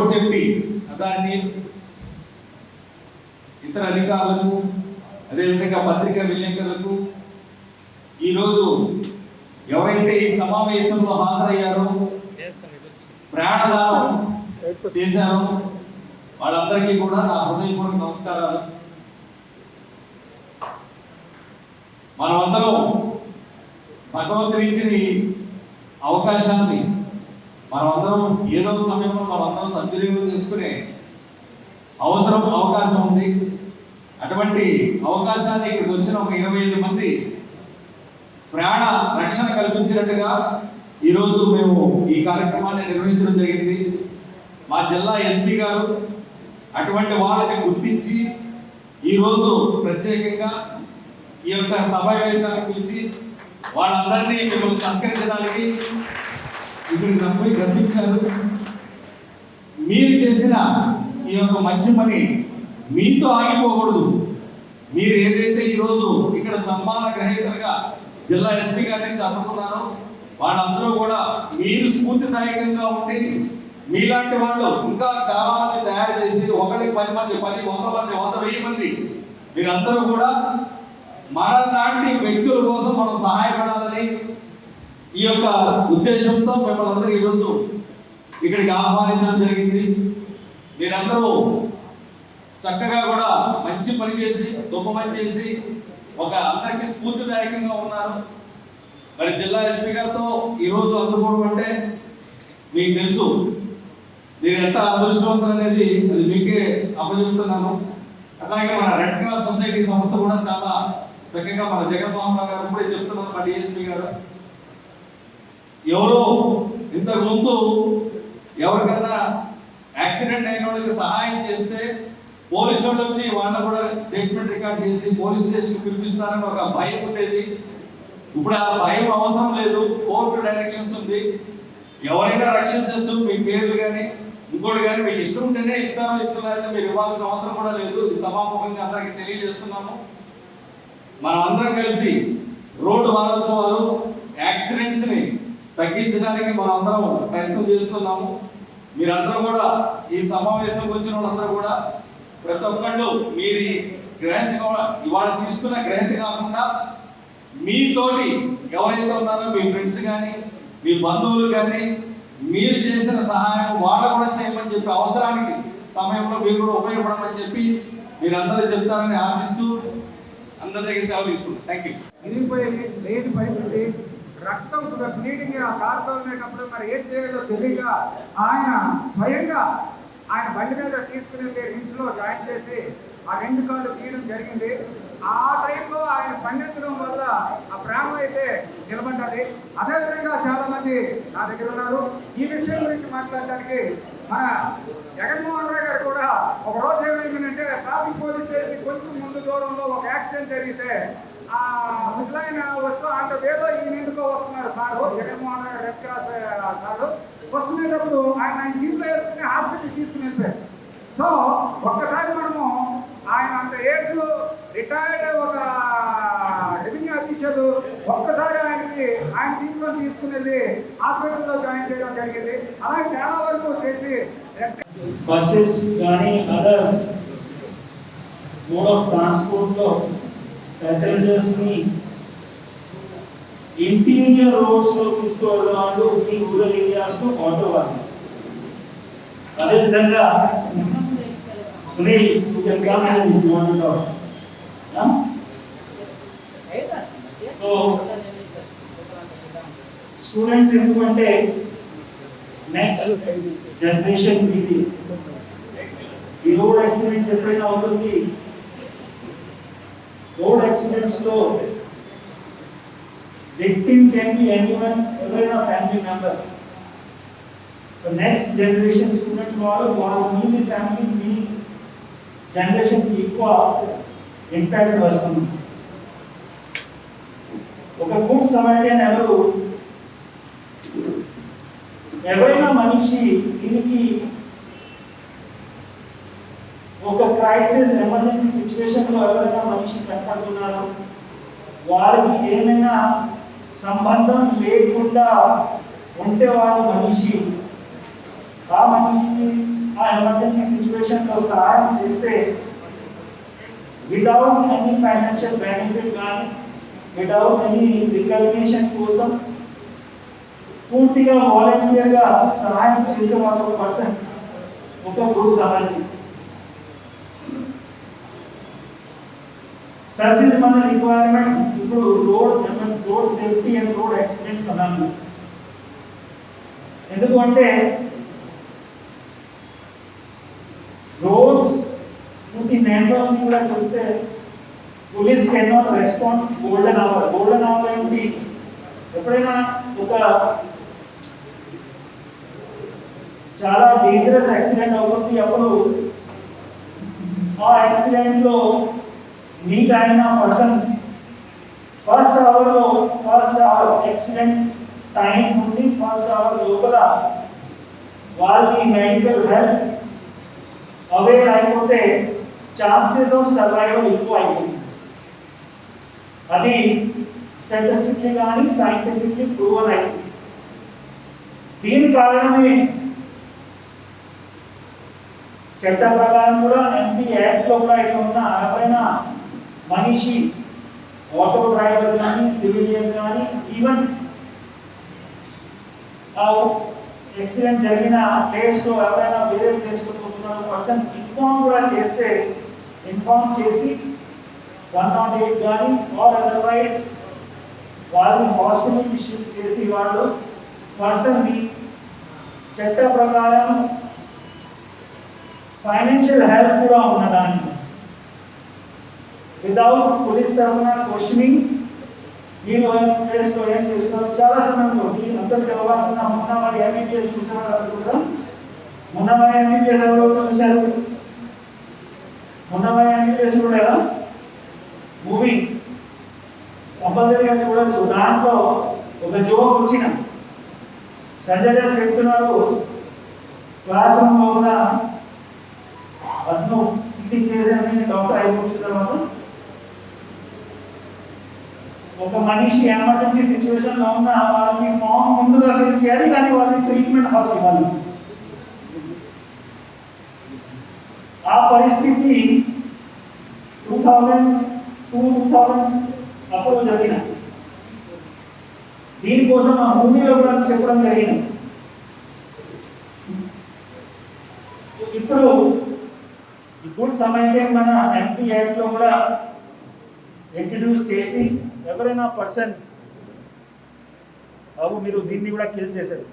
Road safety authorities, ఇతర అధికారులకు, అదేవిధంగా పత్రికా విలేకరులకు, ఈరోజు ఎవరైతే ఈ సమావేశంలో హాజరయ్యారో, ప్రాణదానం చేశారో వాళ్ళందరికీ కూడా నా హృదయపూర్వక నమస్కారాలు. మనమందరం భగవంతుని ఇచ్చిన అవకాశాన్ని మనమందరం ఏదో సమయంలో మనమందరం సద్వినియోగం చేసుకునే అవకాశం ఉంది. అటువంటి అవకాశాన్ని ఇక్కడికి వచ్చిన ఒక 25 మంది ప్రాణ రక్షణ కల్పించినట్టుగా ఈరోజు మేము ఈ కార్యక్రమాన్ని నిర్వహించడం జరిగింది. మా జిల్లా ఎస్పీ గారు అటువంటి వాళ్ళని గుర్తించి ఈరోజు ప్రత్యేకంగా ఈ యొక్క సమావేశాన్ని పిలిచి వాళ్ళందరినీ మిమ్మల్ని సత్కరించడానికి ఇక్కడికి గర్వించారు. మీరు చేసిన ఈ యొక్క మంచి పని మీతో ఆగిపోకూడదు. మీరు ఏదైతే ఈరోజు ఇక్కడ సన్మాన గ్రహీతలుగా జిల్లా ఎస్పీ గారి నుంచి అందుకున్నారో వాళ్ళందరూ కూడా మీరు స్ఫూర్తిదాయకంగా ఉండి మీలాంటి వాళ్ళు ఇంకా చాలా మంది తయారు చేసి 1 10 మంది 10 100 మంది 100 1000 మంది మీరందరూ కూడా మన లాంటి వ్యక్తుల కోసం మనం సహాయపడాలని ఈ యొక్క ఉద్దేశంతో మిమ్మల్ని అందరూ ఈరోజు ఇక్కడికి ఆహ్వానించడం జరిగింది. మీరందరూ చక్కగా కూడా మంచి పని చేసి గొప్ప పని చేసి ఒక అందరికీ స్ఫూర్తిదాయకంగా ఉన్నారు. మరి జిల్లా ఎస్పీ గారితో ఈరోజు అందుకోవడం అంటే మీకు తెలుసు మీరు ఎంత అదృష్టవంతులు అనేది అది మీకే అప్పచెప్తున్నాను. అలాగే మన రెడ్ క్రాస్ సొసైటీ సంస్థ కూడా చాలా చక్కగా మన జగన్మోహన్ రావు గారు ఇప్పుడే చెప్తున్నారు. మా డిఎస్పీ గారు ఎవరో ఇంతకు ముందు ఎవరికన్నా యాక్సిడెంట్ అయిన వాళ్ళకి సహాయం చేస్తే పోలీసు వాళ్ళు వచ్చి వాళ్ళని కూడా స్టేట్మెంట్ రికార్డ్ చేసి పోలీస్ స్టేషన్ పిలిపిస్తారని ఒక భయం ఉండేది. ఇప్పుడు ఆ భయం అవసరం లేదు. కోర్టు డైరెక్షన్స్ ఉంది. ఎవరైనా రక్షించవచ్చు. మీ పేర్లు కానీ ఇంకోటి కానీ మీకు ఇష్టం ఉంటేనే ఇస్తారో ఇష్టం లేకపోతే మీరు ఇవ్వాల్సిన అవసరం కూడా లేదు. ఇది సభాముఖంగా అందరికీ తెలియజేస్తున్నాము. మనం అందరం కలిసి రోడ్డు వారోత్సవాలు యాక్సిడెంట్స్ ని తగ్గించడానికి మనం అందరం ప్రయత్నం చేస్తున్నాము. మీరందరూ కూడా ఈ సమావేశంకి వచ్చిన వాళ్ళందరూ కూడా ప్రతి ఒక్కళ్ళు మీరు గ్రహించి ఇవాళ తీసుకున్న గ్రహించి కాకుండా మీతోటి ఎవరైతే ఉన్నారో మీ ఫ్రెండ్స్ కానీ మీ బంధువులు కానీ మీరు చేసిన సహాయం వాళ్ళు కూడా చేయమని చెప్పి అవసరానికి సమయంలో మీరు కూడా ఉపయోగపడమని చెప్పి మీరందరూ చెప్తారని ఆశిస్తూ అందరి దగ్గర సెలవు తీసుకుంటాం. Thank you. విరిగిపోయి లేని పరిస్థితి, రక్తం బ్లీడింగ్ ఆ కారుతో ఉండేటప్పుడు మరి ఏం చేయాలో తెలియక ఆయన స్వయంగా ఆయన బండి మీద తీసుకుని రిమ్స్లో జాయిన్ చేసి ఆ 2 కాళ్ళు తీయడం జరిగింది. ఆ టైంలో ఆయన స్పందించడం వల్ల ఆ ప్రాణం అయితే నిలబడ్డది. అదేవిధంగా చాలా మంది నా దగ్గర ఉన్నారు. ఈ విషయం గురించి మాట్లాడడానికి మన జగన్మోహన్ రావు గారు కూడా ఒక రోజు ఏమైందంటే ట్రాఫిక్ పోలీస్ స్టేషన్ కొంచెం ముందు దూరంలో ఒక యాక్సిడెంట్ జరిగితే ఆ ముసలైన వస్తూ అంత వేలో ఈ నిండుకో వస్తున్నారు sir Jaganmohan Rao red cross sir వస్తునేటప్పుడు ఆయన జీప్లో వేసుకుని హాస్పిటల్ తీసుకుని వెళ్ళిపోయారు. సో ఒక్కసారి మనము ఆయన అంత ఏజ్ రిటైర్డ్ ఒక రెవెన్యూ ఆఫీసర్ ఒక్కసారి ఆయన జీప్లో తీసుకుని వెళ్ళి హాస్పిటల్లో జాయిన్ చేయడం జరిగింది. అలాగే చాలా వరకు చేసి బస్సెస్ కానీ అదర్ మోడ్ ఆఫ్ ట్రాన్స్పోర్ట్లో ప్యాసెంజర్స్ని ఇంటీరియర్ రోడ్స్లో తీసుకువెళ్ళిన వాళ్ళు ఈ రూరల్ ఏరియాస్లో ఆటో వాళ్ళు. అదేవిధంగా సునీల్ సో స్టూడెంట్స్ ఎందుకంటే నెక్స్ట్ జనరేషన్ ఇది. ఈ రోడ్ యాక్సిడెంట్స్ ఎప్పుడైనా అవుతుంది, రోడ్ యాక్సిడెంట్స్ లో విక్టిమ్ కెన్ బి ఎనీవన్, ఎవరైనా family member. Next generation student వాళ్ళు మీ ఫ్యామిలీ మీ జనరేషన్ కి ఎక్కువ ఇంపాక్ట్ వస్తుంది. ఒక గుడ్ సమర్థ్యాన్ని ఎవరైనా మనిషి దీనికి ఒక క్రైసిస్ ఎమర్జెన్సీ సిచ్యువేషన్ లో ఎవరైనా మనిషి కనపడుతున్నారు, వాళ్ళకి ఏమైనా సంబంధం లేకుండా ఉంటే వాడు మనిషి ఆ మనిషికి ఆ ఎమర్జెన్సీ సిచ్యువేషన్ లో సహాయం చేస్తే వితౌట్ ఎనీ ఫైనాన్షియల్ బెనిఫిట్ కానీ వితౌట్ ఎనీ రికగ్నిషన్ కోసం పూర్తిగా వాలంటీర్ గా సహాయం చేసే వాళ్ళ పర్సన్ ఒక గుడ్ సహాయం. సచ్ ఇస్ మన రిక్వైర్మెంట్. ఇప్పుడు road safety and road accidents అన్నాను. ఎందుకంటే రోడ్స్ పూర్తి నెట్వర్క్ కూడా చూస్తే police can not respond golden hour. Golden hour ఏంటి? ఎప్పుడైనా ఒక చాలా డేంజరస్ యాక్సిడెంట్ అవుతుంది, అప్పుడు ఆ యాక్సిడెంట్ లో మీట్ అయిన persons first hour accident time నుండి ఫస్ట్ అవర్ లోపల వాళ్ళకి మెడికల్ హెల్త్ అవేర్ అయిపోతే ఛాన్సెస్ ఆఫ్ సర్వైవల్ ఎక్కువ అయిపోతుంది. అది స్టాటిస్టిక్లీ కానీ సైంటిఫిక్లీ ప్రూవన్ అయింది. దీని కారణమే చట్ట ప్రకారం కూడా ఎంపీ యాక్ట్ లో కూడా ఇక్కడ ఉన్న ఎవరైనా మనిషి ఆటో డ్రైవర్ కానీ సివిలియన్ కానీ ఈవెన్ యాక్సిడెంట్ జరిగిన ప్లేస్ లో ఎవరైనా వేరే ప్లేస్ లో పోతున్న పర్సన్ ఇన్ఫార్మ్ చేసి 108 కానీ ఆర్ అదర్వైజ్ వాళ్ళని హాస్పిటల్కి షిఫ్ట్ చేసి వాళ్ళు పర్సన్ని చట్ట ప్రకారం ఫైనాన్షియల్ హెల్ప్ కూడా ఉన్నదాన్ని వితౌట్ పోలీస్ తరఫున క్వశ్చనింగ్ మీరు ప్లేస్లో ఏం చేస్తున్నారు. చాలా సమయంలో అందరికీ అవగాహన మున్నవారి ఎంబీబీఎస్ చూసేవాళ్ళు కూడా మున్నవారి ఎంబీబీఎస్ ఎవరు చూశారు? మున్నవారి ఎంబీబీఎస్ కూడా మూవీ కంపల్సరీగా చూడొచ్చు. దాంట్లో ఒక జోక్ వచ్చిన సంజయ్ గారు చెప్తున్నారు, క్లాస్ రూమ్లో ఉన్న అతను చిట్టింగ్ చేసేది డాక్టర్ అయిపోయిన తర్వాత ఒక మనిషి ఎమర్జెన్సీ సిచ్యువేషన్ లో ఉన్న వాళ్ళకి ఫామ్ ముందుగా ఫిల్ చేయాలి, కానీ వాళ్ళకి ట్రీట్మెంట్ ఫస్ట్ ఇవ్వాలి. ఆ పరిస్థితి 2000 అప్పుడు జరిగిన దీనికోసం ఆ మూవీలో కూడా చెప్పడం జరిగింది. ఇప్పుడు గుడ్ సమైక్యం మన ఎంపీ యాక్ట్ లో కూడా ఇంట్రడ్యూస్ చేసి ఎవరైనా పర్సన్ మీరు దీన్ని కూడా కిల్ చేశారు.